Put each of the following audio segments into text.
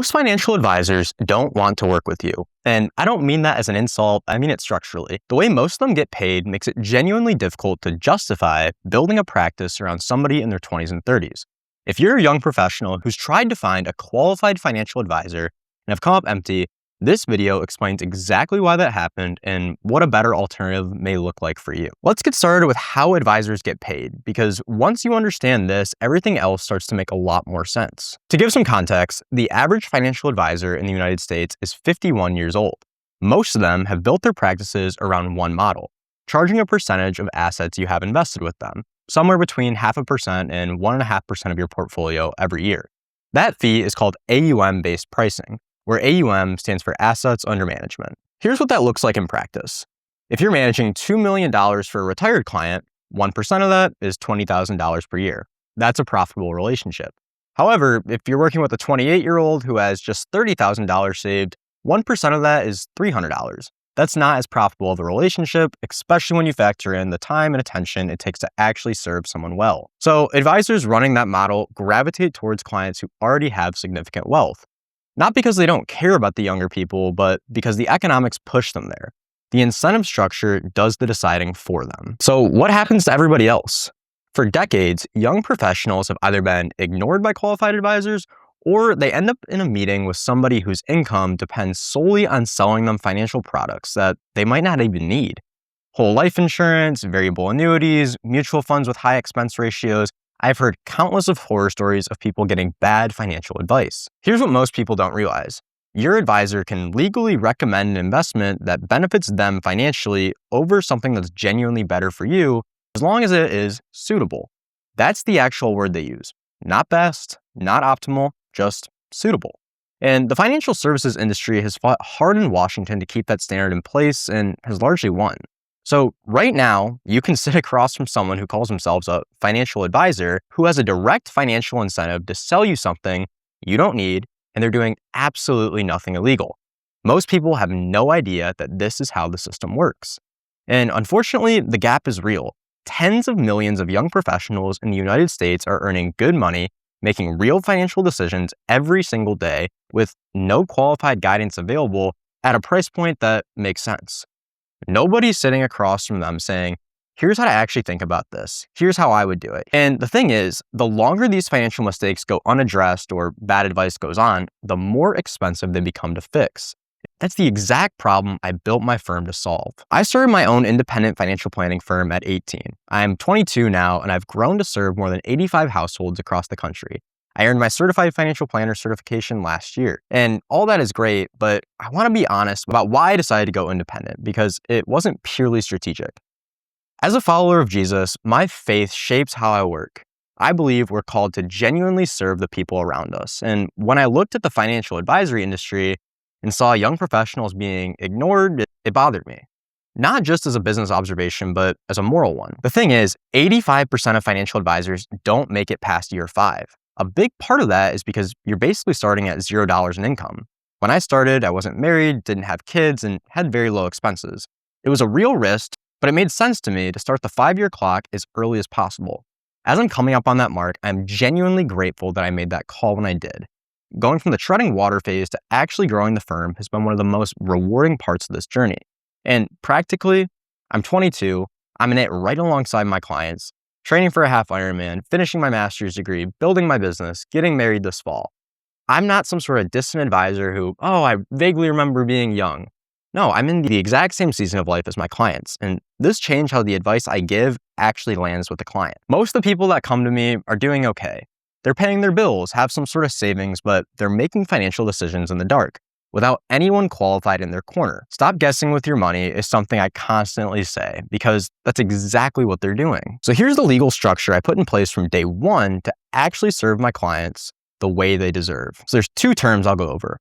Most financial advisors don't want to work with you. And I don't mean that as an insult, I mean it structurally. The way most of them get paid makes it genuinely difficult to justify building a practice around somebody in their 20s and 30s. If you're a young professional who's tried to find a qualified financial advisor and have come up empty, this video explains exactly why that happened and what a better alternative may look like for you. Let's get started with how advisors get paid, because once you understand this, everything else starts to make a lot more sense. To give some context, the average financial advisor in the United States is 51 years old. Most of them have built their practices around one model, charging a percentage of assets you have invested with them, somewhere between 0.5% and 1.5% of your portfolio every year. That fee is called AUM-based pricing, where AUM stands for Assets Under Management. Here's what that looks like in practice. If you're managing $2 million for a retired client, 1% of that is $20,000 per year. That's a profitable relationship. However, if you're working with a 28-year-old who has just $30,000 saved, 1% of that is $300. That's not as profitable of a relationship, especially when you factor in the time and attention it takes to actually serve someone well. So advisors running that model gravitate towards clients who already have significant wealth. Not because they don't care about the younger people, but because the economics push them there. The incentive structure does the deciding for them. So what happens to everybody else? For decades, young professionals have either been ignored by qualified advisors, or they end up in a meeting with somebody whose income depends solely on selling them financial products that they might not even need. Whole life insurance, variable annuities, mutual funds with high expense ratios. I've heard countless of horror stories of people getting bad financial advice. Here's what most people don't realize. Your advisor can legally recommend an investment that benefits them financially over something that's genuinely better for you, as long as it is suitable. That's the actual word they use. Not best, not optimal, just suitable. And the financial services industry has fought hard in Washington to keep that standard in place and has largely won. So right now, you can sit across from someone who calls themselves a financial advisor who has a direct financial incentive to sell you something you don't need, and they're doing absolutely nothing illegal. Most people have no idea that this is how the system works. And unfortunately, the gap is real. Tens of millions of young professionals in the United States are earning good money, making real financial decisions every single day with no qualified guidance available at a price point that makes sense. Nobody's sitting across from them saying, here's how to actually think about this. Here's how I would do it. And the thing is, the longer these financial mistakes go unaddressed or bad advice goes on, the more expensive they become to fix. That's the exact problem I built my firm to solve. I started my own independent financial planning firm at 18. I'm 22 now, and I've grown to serve more than 85 households across the country. I earned my Certified Financial Planner certification last year. And all that is great, but I want to be honest about why I decided to go independent, because it wasn't purely strategic. As a follower of Jesus, my faith shapes how I work. I believe we're called to genuinely serve the people around us. And when I looked at the financial advisory industry and saw young professionals being ignored, it bothered me. Not just as a business observation, but as a moral one. The thing is, 85% of financial advisors don't make it past year 5. A big part of that is because you're basically starting at $0 in income. When I started, I wasn't married, didn't have kids, and had very low expenses. It was a real risk, but it made sense to me to start the 5-year clock as early as possible. As I'm coming up on that mark, I'm genuinely grateful that I made that call when I did. Going from the treading water phase to actually growing the firm has been one of the most rewarding parts of this journey. And practically, I'm 22, I'm in it right alongside my clients, training for a half Ironman, finishing my master's degree, building my business, getting married this fall. I'm not some sort of distant advisor who, I vaguely remember being young. No, I'm in the exact same season of life as my clients, and this changed how the advice I give actually lands with the client. Most of the people that come to me are doing okay. They're paying their bills, have some sort of savings, but they're making financial decisions in the dark, without anyone qualified in their corner. Stop guessing with your money is something I constantly say, because that's exactly what they're doing. So here's the legal structure I put in place from day one to actually serve my clients the way they deserve. So there's 2 terms I'll go over: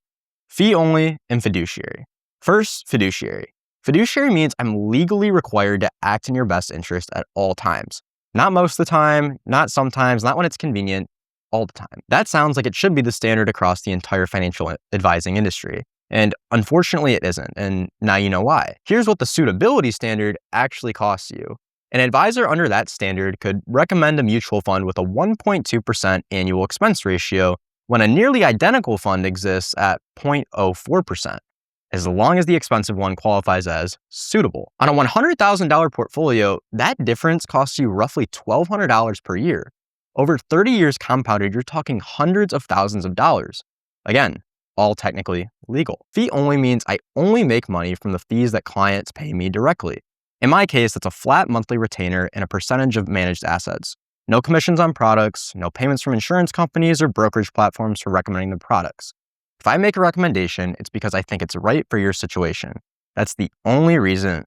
fee only and fiduciary. First, fiduciary. Fiduciary means I'm legally required to act in your best interest at all times. Not most of the time, not sometimes, not when it's convenient, all the time. That sounds like it should be the standard across the entire financial advising industry. And unfortunately, it isn't. And now you know why. Here's what the suitability standard actually costs you. An advisor under that standard could recommend a mutual fund with a 1.2% annual expense ratio when a nearly identical fund exists at 0.04%, as long as the expensive one qualifies as suitable. On a $100,000 portfolio, that difference costs you roughly $1,200 per year. Over 30 years compounded, you're talking hundreds of thousands of dollars. Again, all technically legal. Fee only means I only make money from the fees that clients pay me directly. In my case, it's a flat monthly retainer and a percentage of managed assets. No commissions on products, no payments from insurance companies or brokerage platforms for recommending the products. If I make a recommendation, it's because I think it's right for your situation. That's the only reason.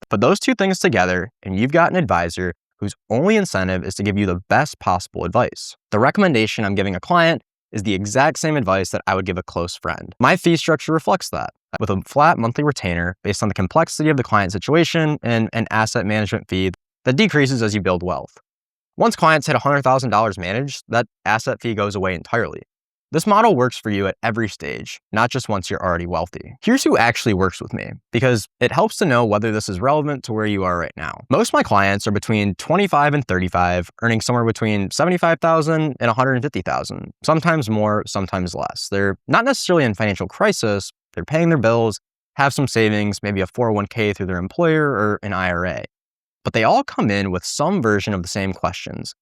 Put those two things together, and you've got an advisor whose only incentive is to give you the best possible advice. The recommendation I'm giving a client is the exact same advice that I would give a close friend. My fee structure reflects that, with a flat monthly retainer based on the complexity of the client situation and an asset management fee that decreases as you build wealth. Once clients hit $100,000 managed, that asset fee goes away entirely. This model works for you at every stage, not just once you're already wealthy. Here's who actually works with me, because it helps to know whether this is relevant to where you are right now. Most of my clients are between 25 and 35, earning somewhere between $75,000 and $150,000, sometimes more, sometimes less. They're not necessarily in financial crisis, they're paying their bills, have some savings, maybe a 401k through their employer or an IRA. But they all come in with some version of the same questions.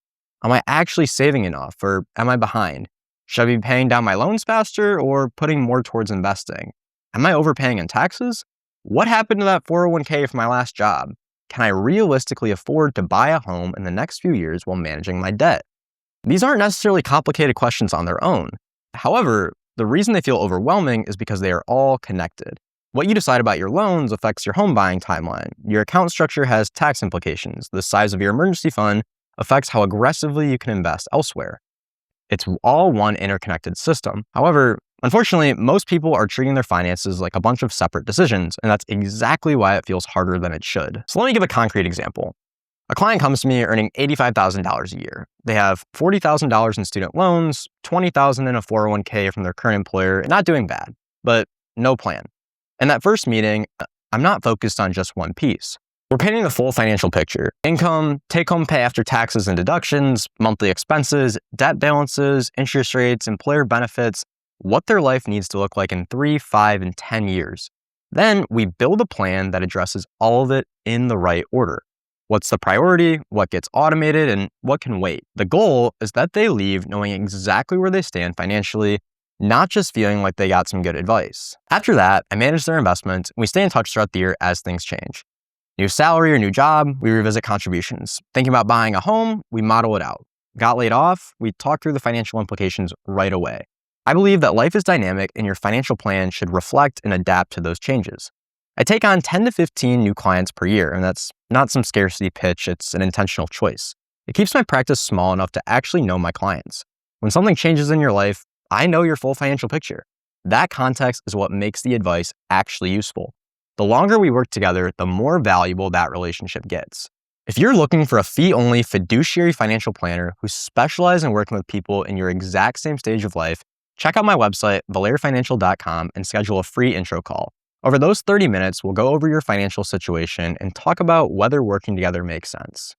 Am I actually saving enough, or am I behind? Should I be paying down my loans faster or putting more towards investing? Am I overpaying in taxes? What happened to that 401k from my last job? Can I realistically afford to buy a home in the next few years while managing my debt? These aren't necessarily complicated questions on their own. However, the reason they feel overwhelming is because they are all connected. What you decide about your loans affects your home buying timeline. Your account structure has tax implications. The size of your emergency fund affects how aggressively you can invest elsewhere. It's all one interconnected system. However, unfortunately, most people are treating their finances like a bunch of separate decisions, and that's exactly why it feels harder than it should. So let me give a concrete example. A client comes to me earning $85,000 a year. They have $40,000 in student loans, $20,000 in a 401k from their current employer, not doing bad, but no plan. In that first meeting, I'm not focused on just one piece. We're painting the full financial picture: income, take-home pay after taxes and deductions, monthly expenses, debt balances, interest rates, employer benefits, what their life needs to look like in 3, 5, and 10 years. Then we build a plan that addresses all of it in the right order. What's the priority, what gets automated, and what can wait? The goal is that they leave knowing exactly where they stand financially, not just feeling like they got some good advice. After that, I manage their investments, and we stay in touch throughout the year as things change. New salary or new job, we revisit contributions. Thinking about buying a home, we model it out. Got laid off, we talk through the financial implications right away. I believe that life is dynamic and your financial plan should reflect and adapt to those changes. I take on 10 to 15 new clients per year, and that's not some scarcity pitch, it's an intentional choice. It keeps my practice small enough to actually know my clients. When something changes in your life, I know your full financial picture. That context is what makes the advice actually useful. The longer we work together, the more valuable that relationship gets. If you're looking for a fee-only fiduciary financial planner who specializes in working with people in your exact same stage of life, check out my website, villairefinancial.com, and schedule a free intro call. Over those 30 minutes, we'll go over your financial situation and talk about whether working together makes sense.